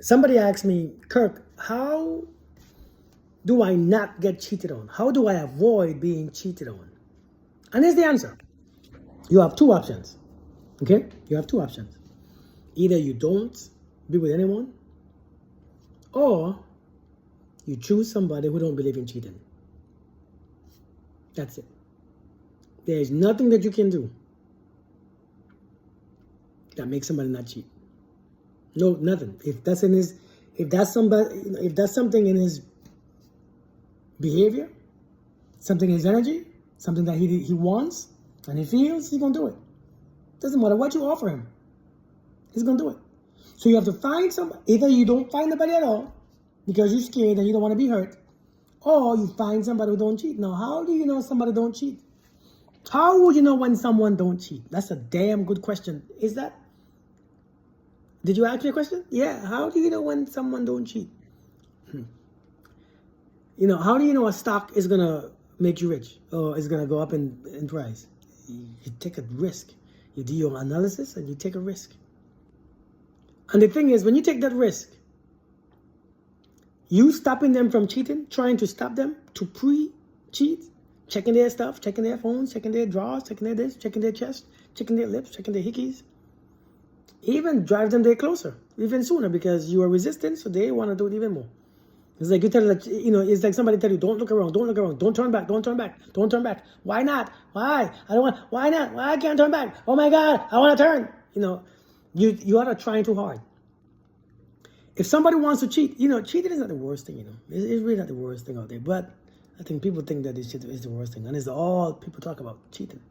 Somebody asked me, Kirk, how do I not get cheated on? How do I avoid being cheated on? And here's the answer. You have two options. Okay? You have two options. Either you don't be with anyone, or you choose somebody who don't believe in cheating. That's it. There is nothing that you can do that makes somebody not cheat. No, nothing. If that's something in his behavior, something in his energy, something that he wants and he feels, he's gonna do it. Doesn't matter what you offer him, he's gonna do it. So you have to find somebody. Either you don't find nobody at all because you're scared and you don't want to be hurt, or you find somebody who don't cheat. Now, how do you know somebody don't cheat? How would you know when someone don't cheat? That's a damn good question. Is that? Did you ask me a question? Yeah. How do you know when someone don't cheat? You know, how do you know a stock is gonna make you rich or is gonna go up in price? You take a risk. You do your analysis and you take a risk. And the thing is, when you take that risk, you stopping them from cheating, trying to stop them to pre-cheat, checking their stuff, checking their phones, checking their drawers, checking their this, checking their chest, checking their lips, checking their hickeys. Even drive them there closer, even sooner, because you are resistant, so they want to do it even more. It's like you tell, like, you know, it's like somebody tell you, don't look around, don't look around, don't turn back, don't turn back, don't turn back. Why not? Why? I don't want. Why not? Why I can't turn back? Oh my God, I want to turn. You know, you are trying too hard. If somebody wants to cheat, you know, cheating is not the worst thing. You know, it's really not the worst thing out there. But I think people think that this shit is the worst thing, and it's all people talk about cheating.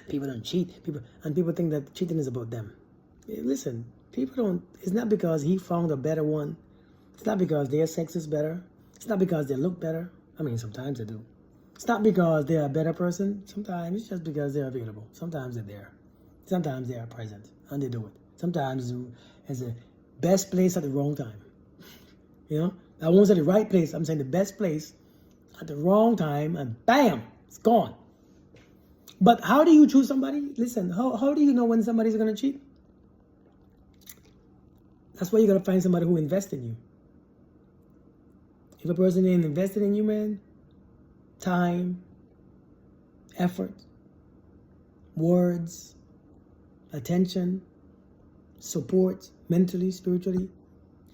People don't cheat. People think that cheating is about them. Listen, people don't. It's not because he found a better one. It's not because their sex is better. It's not because they look better. I mean, sometimes they do. It's not because they're a better person. Sometimes it's just because they're available. Sometimes they're there. Sometimes they are present and they do it. Sometimes it's the best place at the wrong time. You know, I won't say the right place. I'm saying the best place at the wrong time, and bam, it's gone. But how do you choose somebody? Listen, how do you know when somebody's gonna cheat? That's why you gotta find somebody who invests in you. If a person ain't invested in you, man, time, effort, words, attention, support, mentally, spiritually,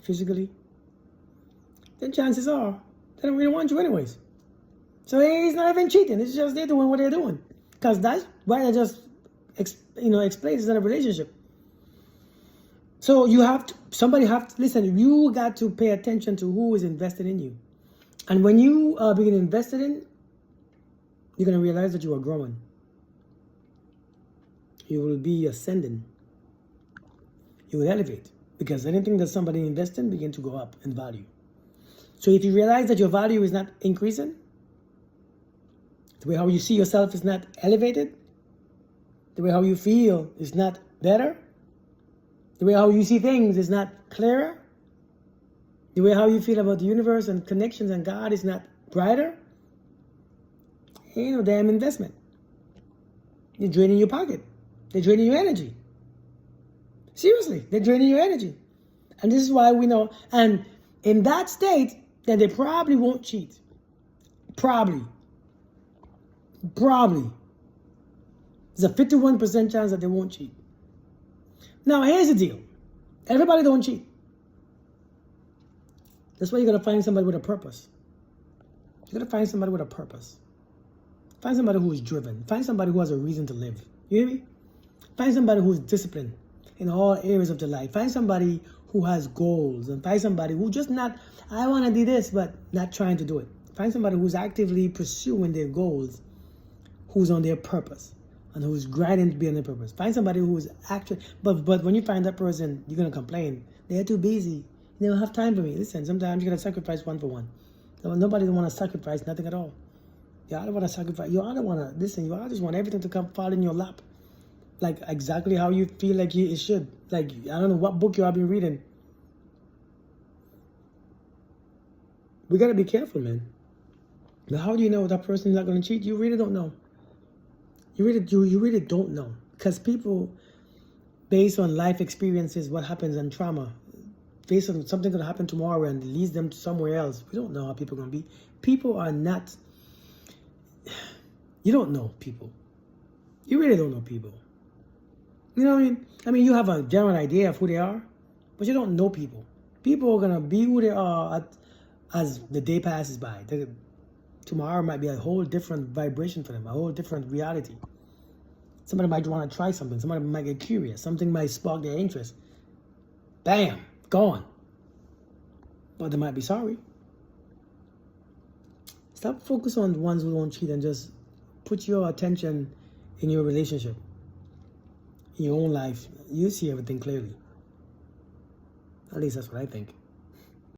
physically, then chances are they don't really want you anyways. So he's not even cheating. It's just they're doing what they're doing. Because that's why I just explained it's not a relationship. So somebody have to, listen, you got to pay attention to who is invested in you. And when you are being invested in, you're going to realize that you are growing. You will be ascending. You will elevate. Because anything that somebody invests in begin to go up in value. So if you realize that your value is not increasing, the way how you see yourself is not elevated, the way how you feel is not better, the way how you see things is not clearer, the way how you feel about the universe and connections and God is not brighter, ain't no damn investment. You're draining your pocket. They're draining your energy. Seriously, they're draining your energy. And this is why we know, and in that state, then they probably won't cheat. Probably. There's a 51% chance that they won't cheat. Now, here's the deal. Everybody don't cheat. That's why you got to find somebody with a purpose. You got to find somebody with a purpose. Find somebody who is driven. Find somebody who has a reason to live. You hear me? Find somebody who is disciplined in all areas of their life. Find somebody who has goals. And find somebody who just not, I want to do this, but not trying to do it. Find somebody who's actively pursuing their goals, who's on their purpose, and who's grinding to be on their purpose. Find somebody who's actually, but when you find that person, you're going to complain. They're too busy. They don't have time for me. Listen, sometimes you got to sacrifice one for one. Nobody want to sacrifice nothing at all. You all don't want to sacrifice. You all don't want to, listen, you all just want everything to come fall in your lap. Like exactly how you feel like it should. Like, I don't know what book you have been reading. We got to be careful, man. But how do you know that person is not going to cheat? You really don't know. You really don't know. Because people, based on life experiences, what happens in trauma, facing something going to happen tomorrow and leads them to somewhere else. We don't know how people are going to be. People are not, you don't know people. You really don't know people. You know what I mean? I mean, you have a general idea of who they are, but you don't know people. People are going to be who they are as the day passes by. Tomorrow might be a whole different vibration for them, a whole different reality. Somebody might want to try something. Somebody might get curious. Something might spark their interest. Bam, gone. But they might be sorry. Stop focus on the ones who don't cheat and just put your attention in your relationship, in your own life. You see everything clearly. At least that's what I think.